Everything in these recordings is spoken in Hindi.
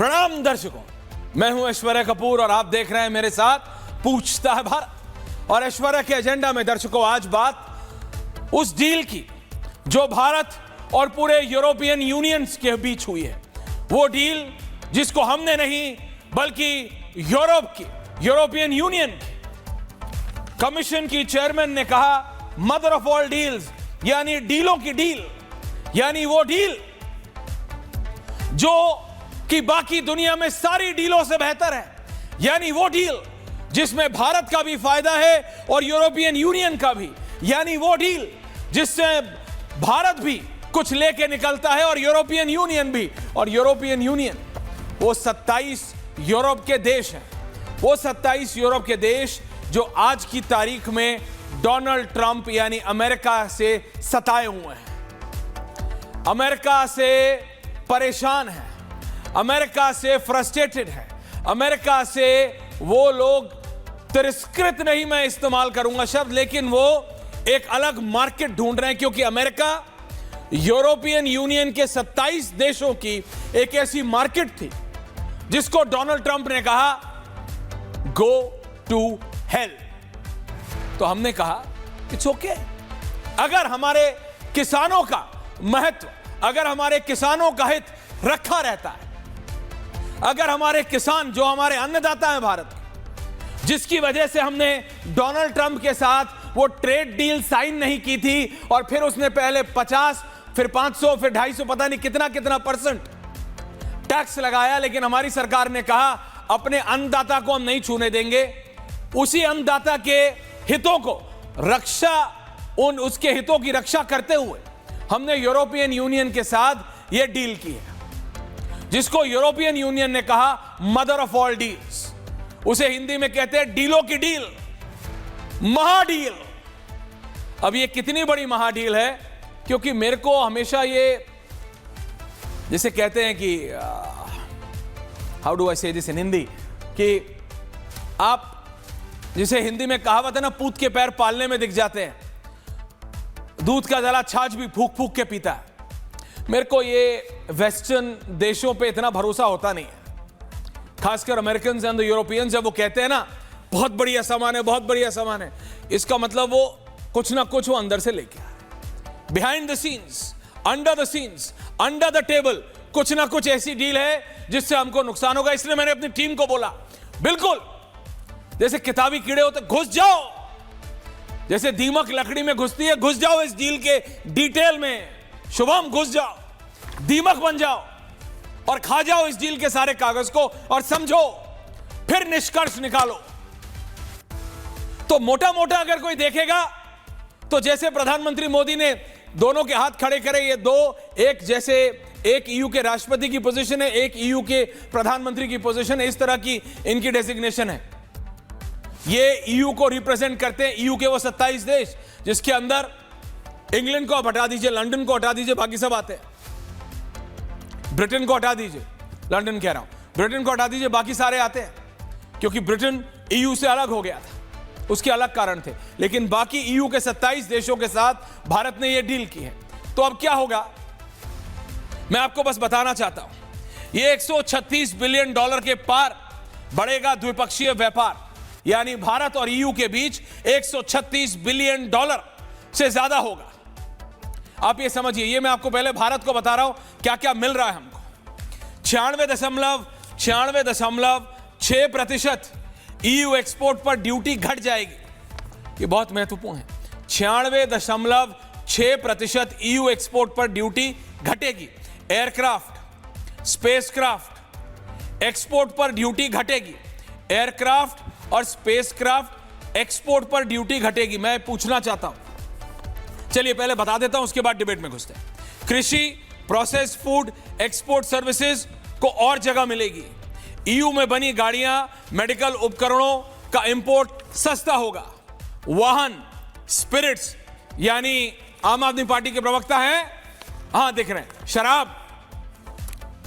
प्रणाम दर्शकों, मैं हूं ऐश्वर्या कपूर और आप देख रहे हैं मेरे साथ पूछता है भारत। और ऐश्वर्या के एजेंडा में दर्शकों आज बात उस डील की जो भारत और पूरे यूरोपियन यूनियन के बीच हुई है। वो डील जिसको हमने नहीं बल्कि यूरोपियन यूनियन कमीशन की चेयरमैन ने कहा मदर ऑफ ऑल डील्स, यानी डीलों की डील, यानी वो डील जो कि बाकी दुनिया में सारी डीलों से बेहतर है, यानी वो डील जिसमें भारत का भी फायदा है और यूरोपियन यूनियन का भी, यानी वो डील जिससे भारत भी कुछ लेके निकलता है और यूरोपियन यूनियन भी। और यूरोपियन यूनियन वो 27 यूरोप के देश हैं, वो 27 यूरोप के देश जो आज की तारीख में डोनाल्ड ट्रंप यानी अमेरिका से सताए हुए हैं, अमेरिका से परेशान है, अमेरिका से फ्रस्ट्रेटेड है, अमेरिका से वो लोग तिरस्कृत नहीं मैं इस्तेमाल करूंगा शब्द, लेकिन वो एक अलग मार्केट ढूंढ रहे हैं क्योंकि अमेरिका यूरोपियन यूनियन के 27 देशों की एक ऐसी मार्केट थी जिसको डोनाल्ड ट्रंप ने कहा गो टू हेल। तो हमने कहा इट्स ओके। अगर हमारे किसानों का महत्व, अगर हमारे किसानों का हित रखा रहता है, अगर हमारे किसान जो हमारे अन्नदाता हैं भारत के, जिसकी वजह से हमने डोनाल्ड ट्रंप के साथ वो ट्रेड डील साइन नहीं की थी और फिर उसने पहले 50 फिर 500 फिर 250 पता नहीं कितना कितना % टैक्स लगाया, लेकिन हमारी सरकार ने कहा अपने अन्नदाता को हम नहीं छूने देंगे। उसी अन्नदाता के हितों को उसके हितों की रक्षा करते हुए हमने यूरोपियन यूनियन के साथ यह डील की है जिसको यूरोपियन यूनियन ने कहा मदर ऑफ ऑल डील्स। उसे हिंदी में कहते हैं डीलों की डील, महाडील। अब ये कितनी बड़ी महाडील है क्योंकि मेरे को हमेशा ये जिसे कहते हैं कि हाउ डू आई से दिस इन हिंदी, कि आप जिसे हिंदी में कहावत है ना, पूत के पैर पालने में दिख जाते हैं, दूध का जला छाछ भी फूक फूक के पीता है। मेरे को ये वेस्टर्न देशों पे इतना भरोसा होता नहीं है, खासकर अमेरिकन एंड यूरोपियंस। जब वो कहते हैं ना बहुत बढ़िया सामान है, बहुत बढ़िया सामान है, इसका मतलब वो कुछ ना कुछ वो अंदर से लेके आ रहे। Behind the scenes, under the scenes, under the table कुछ ना कुछ ऐसी डील है जिससे हमको नुकसान होगा। इसलिए मैंने अपनी टीम को बोला बिल्कुल जैसे किताबी कीड़े होते, घुस जाओ, जैसे दीमक लकड़ी में घुसती है, घुस जाओ इस डील के डिटेल में। शुभम घुस जाओ, दीमक बन जाओ और खा जाओ इस डील के सारे कागज को और समझो, फिर निष्कर्ष निकालो। तो मोटा मोटा अगर कोई देखेगा तो जैसे प्रधानमंत्री मोदी ने दोनों के हाथ खड़े करे, ये दो एक जैसे एक ईयू के राष्ट्रपति की पोजीशन है, एक ईयू के प्रधानमंत्री की पोजीशन है, इस तरह की इनकी डेजिग्नेशन है। ये ईयू को रिप्रेजेंट करते हैं, ईयू के वो 27 देश जिसके अंदर इंग्लैंड को आप हटा दीजिए, लंदन को हटा दीजिए, बाकी सब आते हैं। ब्रिटेन को हटा दीजिए, लंदन कह रहा हूं, ब्रिटेन को हटा दीजिए, बाकी सारे आते हैं, क्योंकि ब्रिटेन ईयू से अलग हो गया था, उसके अलग कारण थे। लेकिन बाकी ईयू के 27 देशों के साथ भारत ने यह डील की है। तो अब क्या होगा मैं आपको बस बताना चाहता हूं। यह $136 बिलियन के पार बढ़ेगा द्विपक्षीय व्यापार, यानी भारत और ईयू के बीच $136 बिलियन से ज्यादा होगा। आप ये समझिए, ये मैं आपको पहले भारत को बता रहा हूं क्या क्या मिल रहा है हमको। 96.6% ईयू एक्सपोर्ट पर ड्यूटी घट जाएगी, ये बहुत महत्वपूर्ण है। 96.6% ईयू एक्सपोर्ट पर ड्यूटी घटेगी। एयरक्राफ्ट, स्पेसक्राफ्ट एक्सपोर्ट पर ड्यूटी घटेगी। एयरक्राफ्ट और स्पेसक्राफ्ट एक्सपोर्ट पर ड्यूटी घटेगी। मैं पूछना चाहता हूं, चलिए पहले बता देता हूं, उसके बाद डिबेट में घुसते हैं। कृषि, प्रोसेस फूड, एक्सपोर्ट सर्विसेज को और जगह मिलेगी। ईयू में बनी गाड़ियां, मेडिकल उपकरणों का इंपोर्ट सस्ता होगा। वाहन, स्पिरिट्स, यानी आम आदमी पार्टी के प्रवक्ता हैं, हां दिख रहे हैं,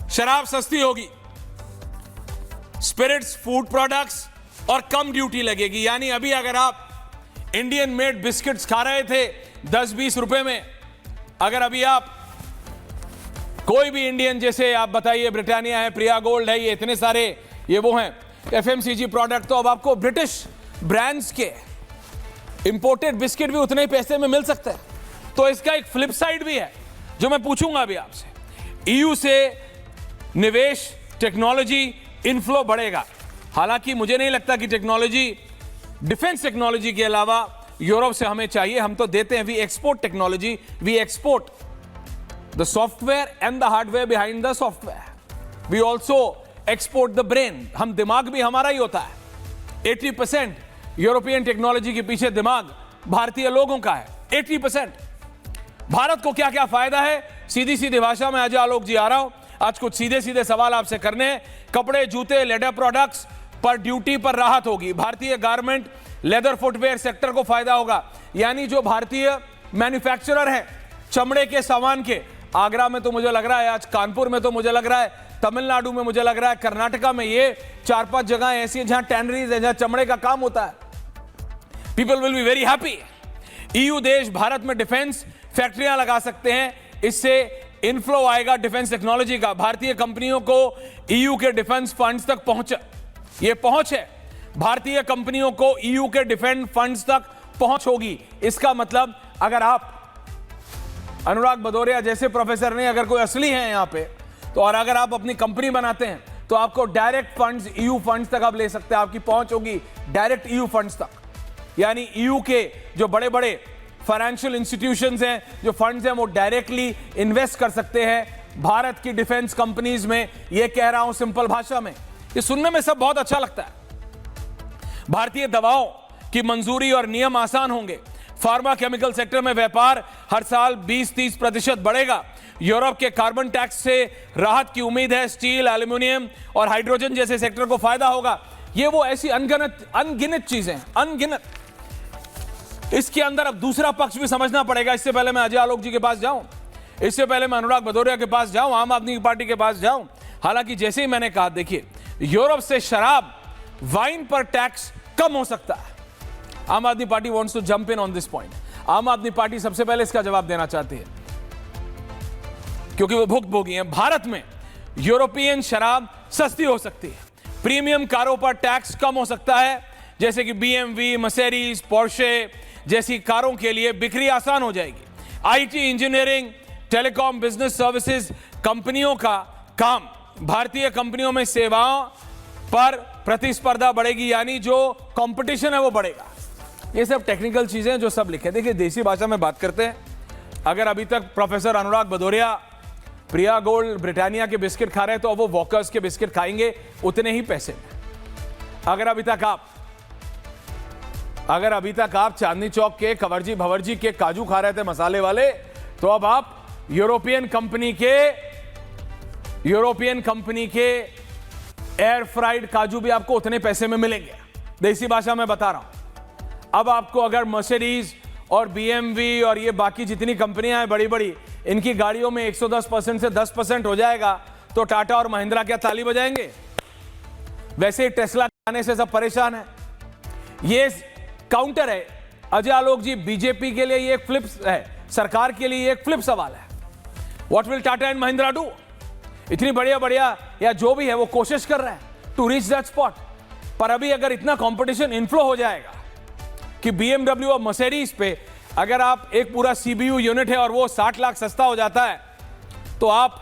शराब सस्ती होगी। स्पिरिट्स, फूड प्रोडक्ट्स और कम ड्यूटी लगेगी। यानी अभी अगर आप इंडियन मेड बिस्किट्स खा रहे थे 10-20 रुपए में, अगर अभी आप कोई भी इंडियन, जैसे आप बताइए ब्रिटानिया है, प्रिया गोल्ड है, ये इतने सारे ये वो हैं एफएमसीजी प्रोडक्ट, तो अब आपको ब्रिटिश ब्रांड्स के इंपोर्टेड बिस्किट भी उतने ही पैसे में मिल सकते हैं। तो इसका एक फ्लिप साइड भी है जो मैं पूछूंगा अभी आपसे। ईयू से निवेश, टेक्नोलॉजी इनफ्लो बढ़ेगा। हालांकि मुझे नहीं लगता कि टेक्नोलॉजी, डिफेंस टेक्नोलॉजी के अलावा यूरोप से हमें चाहिए। हम तो देते हैं, we export technology, we export the software and the hardware behind the software, we also export the brain. हम दिमाग भी हमारा ही होता है। 80% यूरोपियन टेक्नोलॉजी के पीछे दिमाग भारतीय लोगों का है। 80%। भारत को क्या क्या फायदा है, सीधी सीधी भाषा में अजय आलोक जी आ रहा हूं। आज कुछ सीधे सीधे सवाल आपसे करने हैं। कपड़े, जूते, लेदर प्रोडक्ट्स पर ड्यूटी पर राहत होगी। भारतीय गारमेंट, लेदर फुटवेयर सेक्टर को फायदा होगा। यानी जो भारतीय मैन्युफैक्चरर है चमड़े के सामान के, आगरा में तो मुझे लग रहा है, आज कानपुर में तो मुझे लग रहा है, तमिलनाडु में मुझे लग रहा है, कर्नाटका में ये 4-5 जगह ऐसी है जहां टैनरीज है, जहां चमड़े का काम होता है। People will be very happy. EU देश भारत में डिफेंस फैक्ट्रियां लगा सकते हैं, इससे इनफ्लो आएगा डिफेंस टेक्नोलॉजी का। भारतीय कंपनियों को ईयू के डिफेंस फंड्स तक पहुंच है। भारतीय कंपनियों को ईयू के डिफेंस फंड्स तक पहुंच होगी। इसका मतलब अगर आप अनुराग भदौरिया जैसे प्रोफेसर ने, अगर कोई असली है यहां पे, तो और अगर आप अपनी कंपनी बनाते हैं तो आपको डायरेक्ट फंड्स, ईयू फंड्स तक आप ले सकते हैं। आपकी पहुंच होगी डायरेक्ट ईयू फंड्स तक। यानी ईयू के जो बड़े बड़े फाइनेंशियल इंस्टीट्यूशंस हैं, जो फंड्स हैं, वो डायरेक्टली इन्वेस्ट कर सकते हैं भारत की डिफेंस कंपनीज में। ये कह रहा हूं सिंपल भाषा में, ये सुनने में सब बहुत अच्छा लगता है। भारतीय दवाओं की मंजूरी और नियम आसान होंगे। फार्मा केमिकल सेक्टर में व्यापार हर साल 20-30% बढ़ेगा। यूरोप के कार्बन टैक्स से राहत की उम्मीद है। स्टील, एल्यूमिनियम और हाइड्रोजन जैसे सेक्टर को फायदा होगा। ये वो ऐसी अनगिनत चीजें, अनगिनत। इसके अंदर अब दूसरा पक्ष भी समझना पड़ेगा। इससे पहले मैं अजय आलोक जी के पास जाऊं, इससे पहले मैं अनुराग भदौरिया के पास जाऊं, आम आदमी पार्टी के पास जाऊं। हालांकि जैसे ही मैंने कहा, देखिए, यूरोप से शराब, वाइन पर टैक्स कम हो सकता है। Aam Aadmi Party wants to jump in on this point. Aam Aadmi party सबसे पहले इसका जवाब देना चाहती है, क्योंकि वो भुक्तभोगी हैं। भारत में यूरोपियन शराब सस्ती हो सकती है। प्रीमियम कारों पर टैक्स कम हो सकता है, जैसे कि BMW, मर्सिडीज, पोर्शे जैसी कारों के लिए बिक्री आसान हो जाएगी। IT, engineering, telecom, business services कंपनियों का काम, भारतीय कंपनियों में सेवाओं पर प्रतिस्पर्धा बढ़ेगी, यानी जो कंपटीशन है वो बढ़ेगा। ये सब टेक्निकल चीजें जो सब लिखे। देखिए, देसी भाषा में बात करते हैं। अगर अभी तक प्रोफेसर अनुराग भदौरिया प्रिया गोल्ड, ब्रिटानिया के बिस्किट खा रहे हैं, तो अब वो वॉकर्स के बिस्किट खाएंगे उतने ही पैसे में। अगर अभी तक आप चांदनी चौक के कवरजी भवरजी के काजू खा रहे थे मसाले वाले, तो अब आप यूरोपियन कंपनी के एयर फ्राइड काजू भी आपको उतने पैसे में मिलेंगे। देसी भाषा में बता रहा हूं। अब आपको अगर मर्सिडीज और BMW और ये बाकी जितनी कंपनियां हैं बड़ी बड़ी, इनकी गाड़ियों में 110% से 10% हो जाएगा, तो टाटा और महिंद्रा क्या ताली बजाएंगे? वैसे ही टेस्ला आने से सब परेशान है। ये काउंटर है अजय आलोक जी। बीजेपी के लिए ये एक फ्लिप है, सरकार के लिए एक फ्लिप सवाल है। What will Tata and Mahindra do? इतनी बढ़िया या जो भी है वो कोशिश कर रहे हैं टू रीच दैट स्पॉट। पर अभी अगर इतना कंपटीशन इनफ्लो हो जाएगा कि BMW और मर्सिडीज पे अगर आप एक पूरा CPU यूनिट है और वो 60 लाख सस्ता हो जाता है, तो आप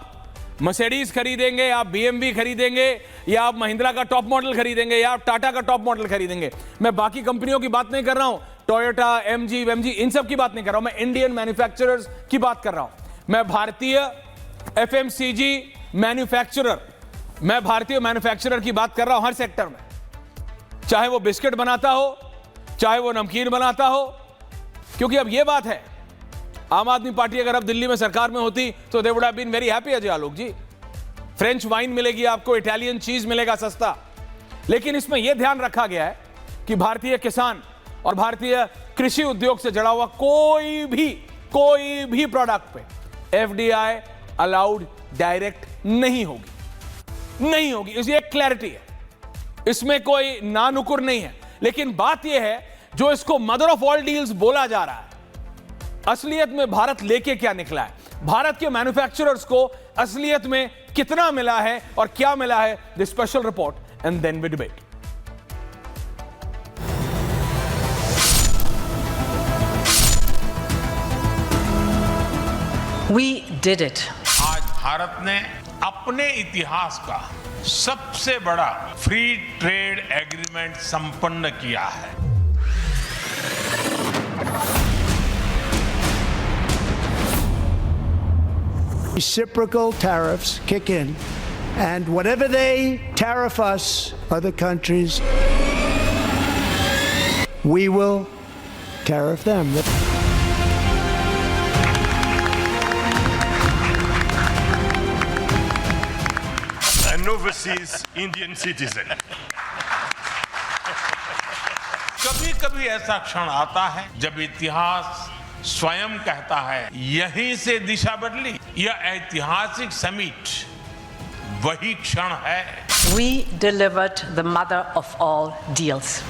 मर्सिडीज खरीदेंगे, आप BMW खरीदेंगे, या आप महिंद्रा का टॉप मॉडल खरीदेंगे, या आप टाटा का टॉप मॉडल खरीदेंगे। मैं बाकी कंपनियों की बात नहीं कर रहा हूं, टोयोटा, MG, इन सब की बात नहीं कर रहा हूं। मैं इंडियन मैन्युफैक्चरर्स की बात कर रहा हूं। मैं भारतीय FMCG मैन्युफैक्चरर, मैं भारतीय मैन्युफैक्चरर की बात कर रहा हूं हर सेक्टर में। चाहे वो बिस्किट बनाता हो, चाहे वो नमकीन बनाता हो। क्योंकि अब ये बात है, आम आदमी पार्टी अगर अब दिल्ली में सरकार में होती तो they would have been very happy Ajay Alok ji. French wine मिलेगी आपको, इटालियन चीज मिलेगा सस्ता। लेकिन इसमें यह ध्यान रखा गया है कि भारतीय किसान और भारतीय कृषि उद्योग से जुड़ा हुआ कोई भी प्रोडक्ट पे FDI अलाउड डायरेक्ट नहीं होगी। इसकी एक क्लैरिटी है, इसमें कोई नानुकुर नहीं है। लेकिन बात यह है, जो इसको मदर ऑफ ऑल डील्स बोला जा रहा है, असलियत में भारत लेके क्या निकला है? भारत के मैन्युफैक्चरर्स को असलियत में कितना मिला है और क्या मिला है, this special report and then we debate. We did it. आज भारत ने अपने इतिहास का सबसे बड़ा फ्री ट्रेड एग्रीमेंट संपन्न किया है। Reciprocal tariffs kick in, and whatever they tariff us, other countries, we will tariff them. An overseas Indian citizen. कभी-कभी ऐसा क्षण आता है जब इतिहास स्वयं कहता है यहीं से दिशा बदली। यह ऐतिहासिक समिट वही क्षण है। We delivered the mother of all deals.